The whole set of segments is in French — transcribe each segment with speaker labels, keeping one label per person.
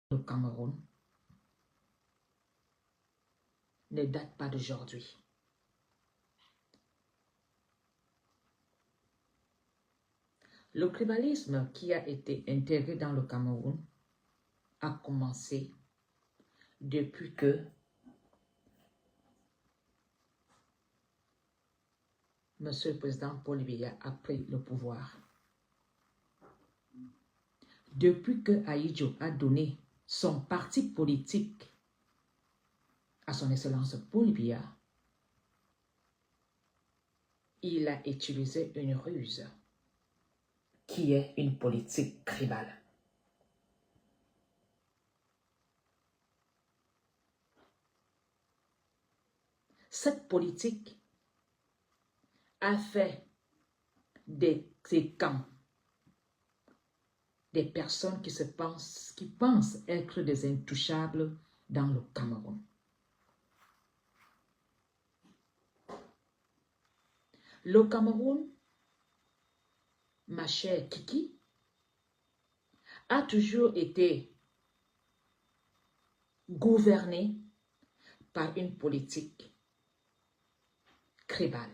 Speaker 1: le Cameroun ne date pas d'aujourd'hui. Le tribalisme qui a été intégré dans le Cameroun a commencé depuis que Monsieur le Président Paul Biya a pris le pouvoir. Depuis que Ahidjo a donné son parti politique à son Excellence Paul Biya, il a utilisé une ruse qui est une politique tribale. Cette politique a fait des camps, des personnes qui pensent être des intouchables dans le Cameroun. Le Cameroun, ma chère Kiki, a toujours été gouverné par une politique tribale,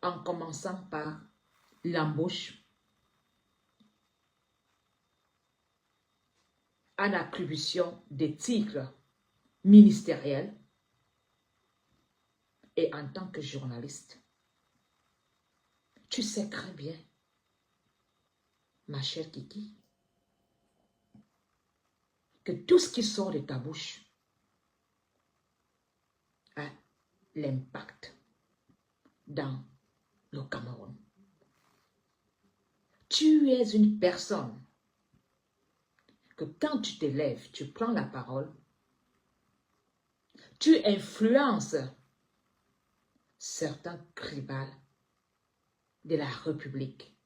Speaker 1: en commençant par l'embauche à l'attribution des titres ministériels et en tant que journaliste. Tu sais très bien, ma chère Kiki, que tout ce qui sort de ta bouche a l'impact dans le Cameroun. Tu es une personne que quand tu te lèves, tu prends la parole, tu influences certains tribals de la République.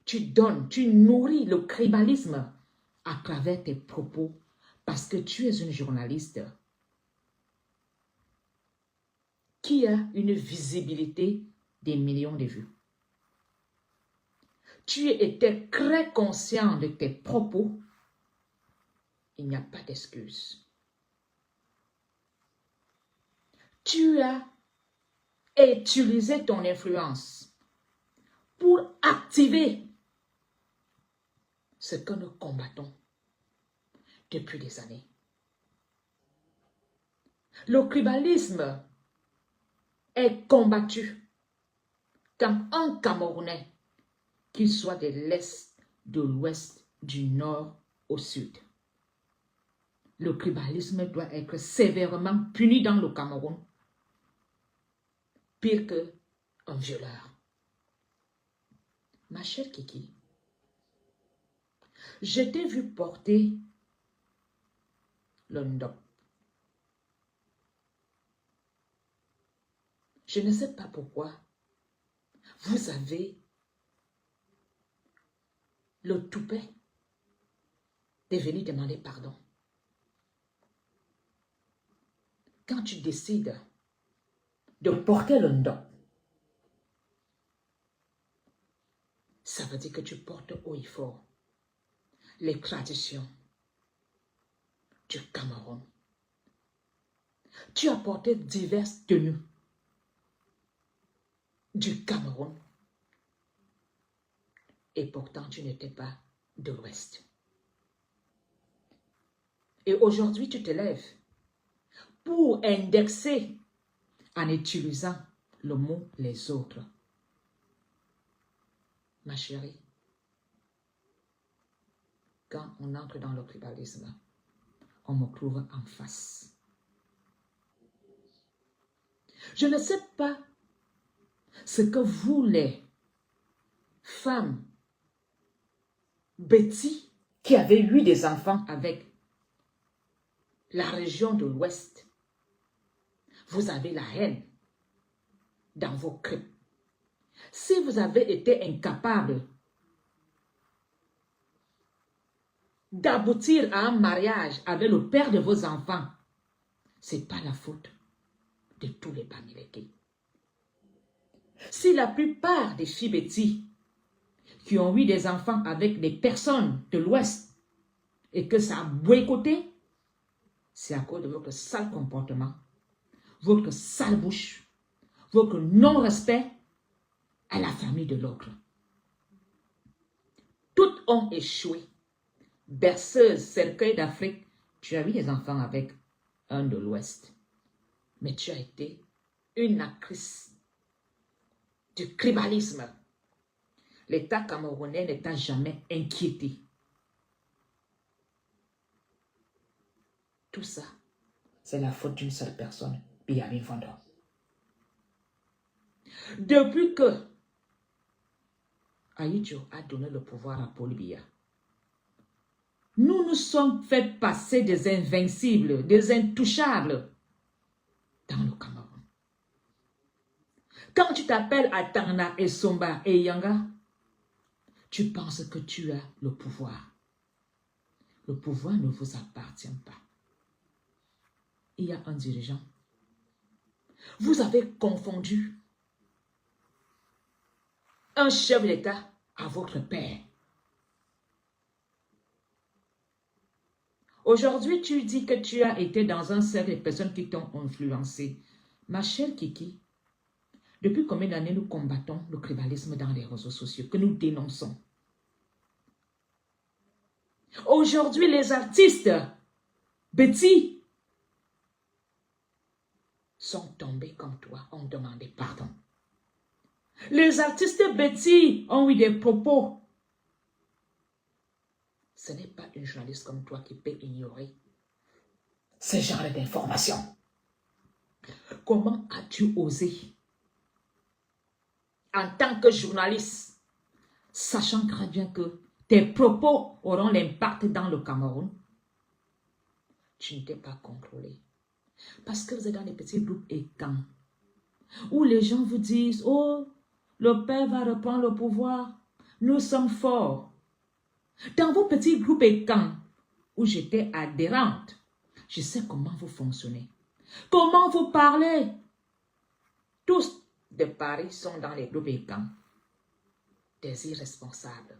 Speaker 1: Tu donnes, tu nourris le tribalisme à travers tes propos parce que tu es une journaliste qui a une visibilité des millions de vues. Tu étais très conscient de tes propos. Il n'y a pas d'excuse. Tu as utilisé ton influence pour activer ce que nous combattons depuis des années. Le tribalisme est combattu quand un Camerounais, qu'il soit de l'Est, de l'Ouest, du Nord au Sud. Le tribalisme doit être sévèrement puni dans le Cameroun, pire qu'un violeur. Ma chère Kiki, je t'ai vu porter le ndop. Je ne sais pas pourquoi vous avez le toupet de venir demander pardon. Quand tu décides de porter le ndop, ça veut dire que tu portes haut et fort les traditions du Cameroun. Tu as porté diverses tenues du Cameroun et pourtant tu n'étais pas de l'Ouest. Et aujourd'hui tu te lèves pour indexer en utilisant le mot les autres. Ma chérie, quand on entre dans le tribalisme, on me trouve en face. Je ne sais pas ce que vous, les femmes bêtises qui avez eu des enfants avec la région de l'Ouest, vous avez la haine dans vos cœurs. Si vous avez été incapable d'aboutir à un mariage avec le père de vos enfants, ce n'est pas la faute de tous les Bamileke. Si la plupart des filles bêtises qui ont eu des enfants avec des personnes de l'Ouest et que ça a boycotté, c'est à cause de votre sale comportement, votre sale bouche, votre non-respect à la famille de l'autre. Toutes ont échoué. Berceuse, cercueil d'Afrique, tu as eu des enfants avec un de l'Ouest. Mais tu as été une actrice du tribalisme. L'État camerounais ne t'a jamais inquiété. Tout ça, c'est la faute d'une seule personne, Biamin Fando. Depuis que Ahidjo a donné le pouvoir à Paul Biya, nous nous sommes fait passer des invincibles, des intouchables dans le Cameroun. Quand tu t'appelles Atana et Somba et Yanga, tu penses que tu as le pouvoir. Le pouvoir ne vous appartient pas. Il y a un dirigeant. Vous avez confondu un chef d'État à votre père. Aujourd'hui, tu dis que tu as été dans un cercle de personnes qui t'ont influencé. Ma chère Kiki, depuis combien d'années nous combattons le tribalisme dans les réseaux sociaux, que nous dénonçons? Aujourd'hui, les artistes, Betty, sont tombés comme toi, ont demandé pardon. Les artistes Betty ont eu des propos. Ce n'est pas une journaliste comme toi qui peut ignorer ce genre d'informations. Comment as-tu osé, en tant que journaliste, sachant très bien que tes propos auront l'impact dans le Cameroun, tu ne t'es pas contrôlé? Parce que vous êtes dans des petits groupes éteints, où les gens vous disent, oh, le père va reprendre le pouvoir, nous sommes forts. Dans vos petits groupes éteints, où j'étais adhérente, je sais comment vous fonctionnez, comment vous parlez. Tous de Paris sont dans les groupes éteints, des irresponsables.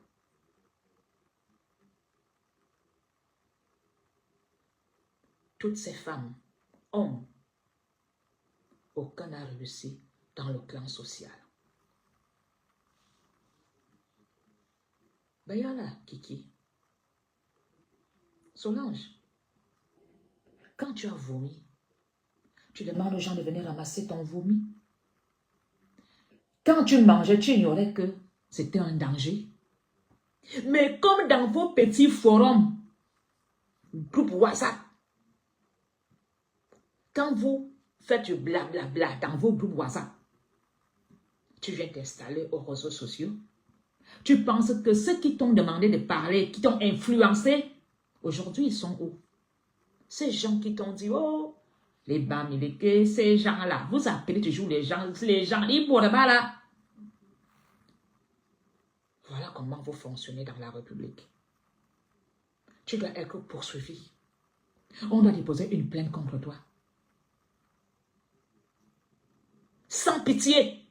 Speaker 1: Toutes ces femmes, hommes, aucun n'a réussi dans le clan social. Bayala, Kiki, Solange, quand tu as vomi, tu demandes aux gens de venir ramasser ton vomi. Quand tu mangeais, tu ignorais que c'était un danger. Mais comme dans vos petits forums, groupe WhatsApp, quand vous faites du blablabla dans vos groupes WhatsApp, tu viens t'installer aux réseaux sociaux. Tu penses que ceux qui t'ont demandé de parler, qui t'ont influencé, aujourd'hui ils sont où? Ces gens qui t'ont dit, oh, les Bamileke, ces gens-là, vous appelez toujours les gens, ils pour là. Voilà comment vous fonctionnez dans la République. Tu dois être poursuivi. On doit déposer une plainte contre toi. Sans pitié.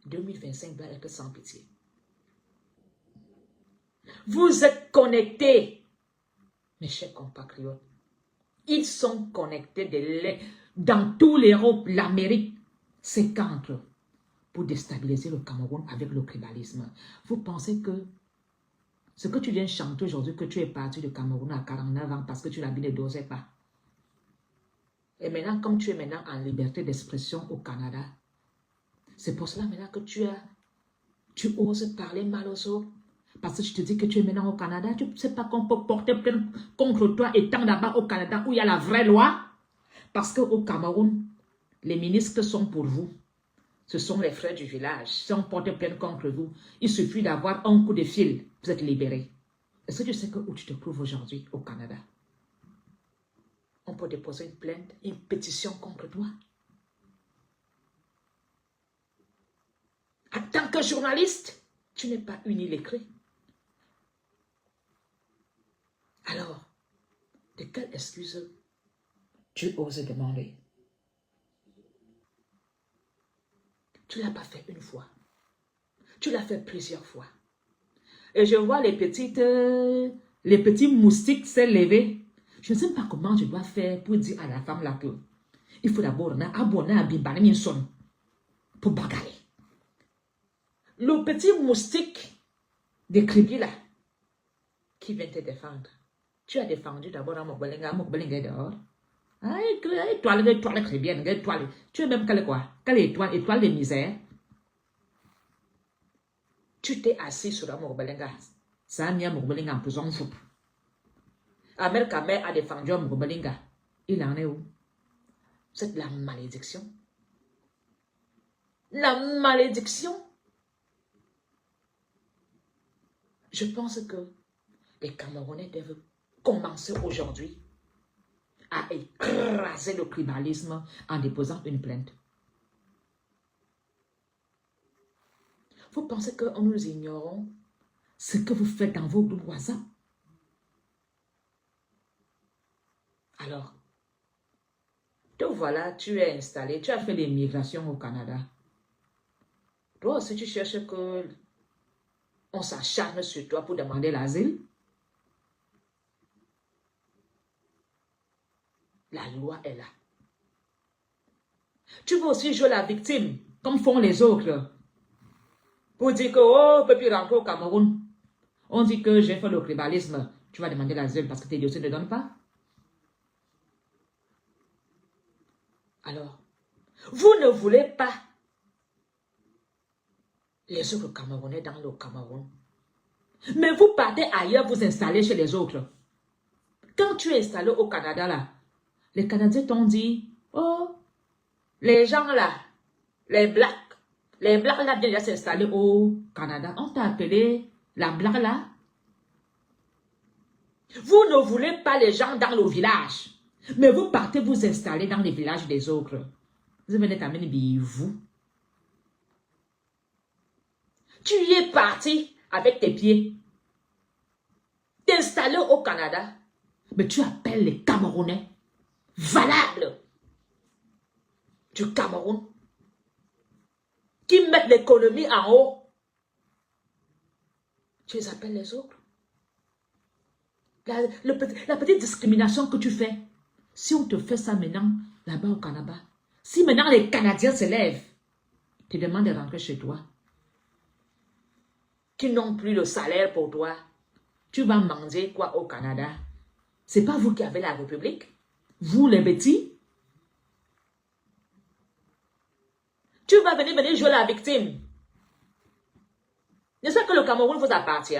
Speaker 1: 2025 doit être sans pitié. Vous êtes connectés, mes chers compatriotes. Ils sont connectés dans tout l'Europe, l'Amérique. C'est contre pour déstabiliser le Cameroun avec le tribalisme. Vous pensez que ce que tu viens chanter aujourd'hui, que tu es parti du Cameroun à 49 ans parce que tu ne dosais pas. Et maintenant, comme tu es maintenant en liberté d'expression au Canada, c'est pour cela maintenant que tu oses parler mal aux autres. Parce que je te dis que tu es maintenant au Canada, tu ne sais pas qu'on peut porter plainte contre toi étant là-bas au Canada où il y a la vraie loi. Parce qu'au Cameroun, les ministres sont pour vous. Ce sont les frères du village. Si on porte plainte contre vous, il suffit d'avoir un coup de fil. Vous êtes libérés. Est-ce que tu sais où tu te trouves aujourd'hui au Canada? On peut déposer une plainte, une pétition contre toi. En tant que journaliste, tu n'es pas uni l'écrit. Alors, de quelle excuse tu oses demander? Tu ne l'as pas fait une fois. Tu l'as fait plusieurs fois. Et je vois les petits moustiques s'élever. Je ne sais pas comment je dois faire pour dire à la femme là que il faut d'abord abonner à Bimbani son pour bagarrer. Le petit moustique de Kribi là qui vient te défendre. Tu as défendu d'abord à Mokbelinga dehors. Ah, étoile Kribienne, étoile. Tu es même quoi? Quelle étoile de misère? Tu t'es assis sur la Mokbelinga. Ça a mis à Mokbelinga en prison fou. Amel Kamer a défendu à Mokbelinga. Il en est où? C'est la malédiction. La malédiction. Je pense que les Camerounais doivent commencer aujourd'hui à écraser le tribalisme en déposant une plainte. Vous pensez que nous ignorons ce que vous faites dans vos groupes WhatsApp? Alors, te voilà, tu es installé, tu as fait l'immigration au Canada. Toi aussi, tu cherches que on s'acharne sur toi pour demander l'asile? La loi est là. Tu veux aussi jouer la victime, comme font les autres, pour dire que, oh, on ne peut plus rentrer au Cameroun. On dit que j'ai fait le tribalisme. Tu vas demander l'asile parce que tes dossiers ne donnent pas. Alors, vous ne voulez pas les autres Camerounais dans le Cameroun. Mais vous partez ailleurs, vous installez chez les autres. Quand tu es installé au Canada, là, les Canadiens t'ont dit, oh, les gens là, les Blacks là viennent s'installer au Canada. On t'a appelé la Black là. Vous ne voulez pas les gens dans le village, mais vous partez vous installer dans les villages des autres. Vous venez t'amener vous. Tu y es parti avec tes pieds, t'installer au Canada, mais tu appelles les Camerounais valables du Cameroun qui mettent l'économie en haut. Tu les appelles les autres. La petite discrimination que tu fais, si on te fait ça maintenant, là-bas au Canada, si maintenant les Canadiens se lèvent, te demandent de rentrer chez toi, qui n'ont plus le salaire pour toi, tu vas manger quoi au Canada? C'est pas vous qui avez la République? Vous les petits? Tu vas venir jouer la victime. N'est-ce pas que le Cameroun vous appartient?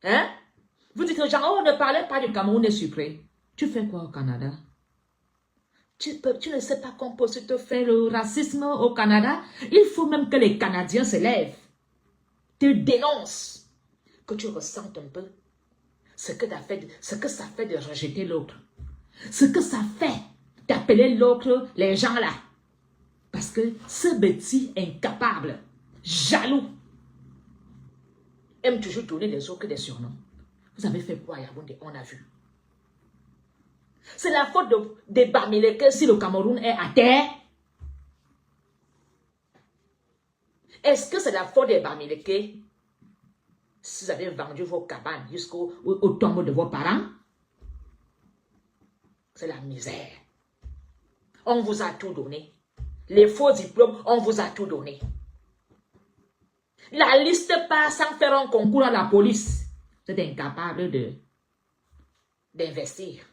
Speaker 1: Hein? Vous dites aux gens, oh, ne parlez pas du Cameroun est sucré. Tu fais quoi au Canada? Tu ne sais pas qu'on peut se te faire le racisme au Canada? Il faut même que les Canadiens se lèvent, te dénoncent, que tu ressentes un peu ce que ça fait de rejeter l'autre. Ce que ça fait d'appeler l'autre les gens là. Parce que ce bêtis incapable, jaloux, aime toujours tourner les autres que des surnoms. Vous avez fait quoi, Yaoundé? On a vu. C'est la faute des Bamileke si le Cameroun est à terre. Est-ce que c'est la faute des Bamileke si vous avez vendu vos cabanes jusqu'au tombeau de vos parents? C'est la misère. On vous a tout donné. Les faux diplômes, on vous a tout donné. La liste passe sans faire un concours à la police. Vous êtes incapable d'investir.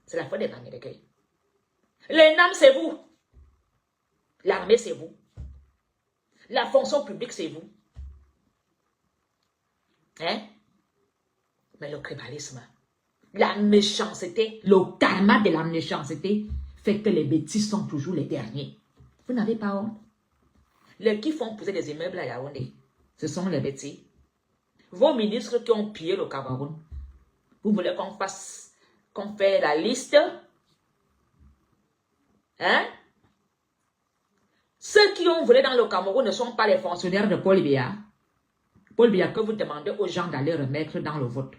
Speaker 1: C'est la faute des Bamileke. Les NAM, c'est vous. L'armée, c'est vous. La fonction publique, c'est vous. Hein? Mais le tribalisme, la méchanceté, le karma de la méchanceté fait que les bêtises sont toujours les derniers. Vous n'avez pas honte? Les qui font pousser des immeubles à Yaoundé, ce sont les bêtises. Vos ministres qui ont pillé le Cameroun, vous voulez qu'on fasse la liste? Hein? Ceux qui ont volé dans le Cameroun ne sont pas les fonctionnaires de Paul Biya. Paul Biya que vous demandez aux gens d'aller remettre dans le vote.